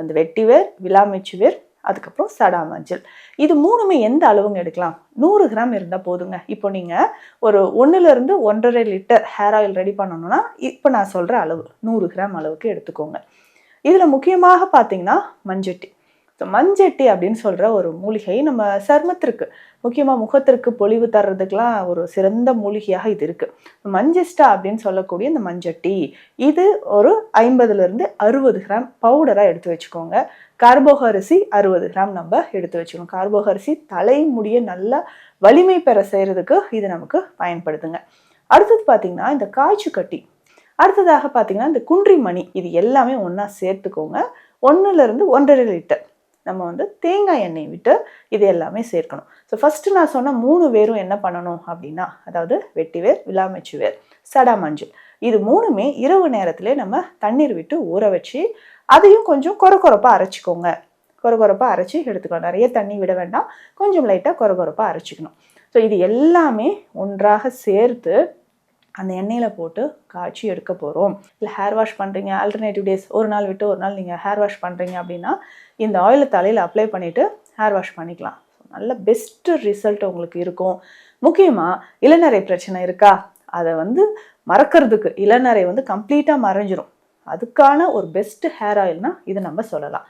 இந்த வெட்டிவேர், விலாமெச்சு வேர், அதுக்கப்புறம் சடா மஞ்சள். இது 3மே எந்த அளவுங்க எடுக்கலாம்? 100 கிராம் இருந்தா போதுங்க. இப்போ நீங்க ஒரு 1லிருந்து 1 1/2 லிட்டர் ஹேர் ஆயில் ரெடி பண்ணணும்னா, இப்போ நான் சொல்ற அளவு 100 கிராம் அளவுக்கு எடுத்துக்கோங்க. இதுல முக்கியமாக பார்த்தீங்கன்னா மஞ்சட்டி. மஞ்சட்டி அப்படின்னு சொல்ற ஒரு மூலிகை நம்ம சருமத்திற்கு, முக்கியமா முகத்திற்கு பொலிவு தர்றதுக்கெல்லாம் ஒரு சிறந்த மூலிகையாக இது இருக்கு. மஞ்சிஸ்டா அப்படின்னு சொல்லக்கூடிய இந்த மஞ்சட்டி, இது ஒரு 50லிருந்து 60 கிராம் பவுடரா எடுத்து வச்சுக்கோங்க. கார்போக அரிசி 60 கிராம் நம்ம எடுத்து வச்சுக்கணும். கார்போக அரிசி தலை முடிய நல்லா வலிமை பெற செய்யறதுக்கு இது நமக்கு பயன்படுதுங்க. அடுத்தது பார்த்தீங்கன்னா இந்த காய்ச்சி கட்டி, அடுத்ததாக பார்த்தீங்கன்னா இந்த குன்றி மணி, இது எல்லாமே ஒன்றா சேர்த்துக்கோங்க. 1லிருந்து 1 1/2 லிட்டர் நம்ம தேங்காய் எண்ணெய் விட்டு இது எல்லாமே சேர்க்கணும். ஸோ ஃபஸ்ட்டு நான் சொன்ன 3 வேரும் என்ன பண்ணணும் அப்படின்னா, அதாவது வெட்டிவேர், விலாமெச்சு வேர், சடா மஞ்சள், இது 3மே இரவு நேரத்திலே நம்ம தண்ணீர் விட்டு ஊற வச்சு அதையும் கொஞ்சம் கொரகொரப்பா அரைச்சிக்கோங்க. கொரகொரப்பா அரைச்சி எடுத்துக்கணும். நிறைய தண்ணி விட வேண்டாம், கொஞ்சம் லைட்டாக கொரகொரப்பா அரைச்சிக்கணும். ஸோ இது எல்லாமே ஒன்றாக சேர்த்து அந்த எண்ணெயில் போட்டு காய்ச்சி எடுக்க போகிறோம். இல்லை ஹேர் வாஷ் பண்ணுறீங்க, ஆல்டர்னேட்டிவ் டேஸ் ஒரு நாள் விட்டு ஒரு நாள் நீங்கள் ஹேர் வாஷ் பண்ணுறீங்க அப்படின்னா இந்த ஆயிலை தலையில் அப்ளை பண்ணிவிட்டு ஹேர் வாஷ் பண்ணிக்கலாம். நல்ல பெஸ்ட்டு ரிசல்ட் உங்களுக்கு இருக்கும். முக்கியமாக இளநரை பிரச்சனை இருக்கா, அதை மறக்கிறதுக்கு, இளநரை கம்ப்ளீட்டாக மறைஞ்சிரும். அதுக்கான ஒரு பெஸ்ட் ஹேர் ஆயில்னா இது நம்ம சொல்லலாம்.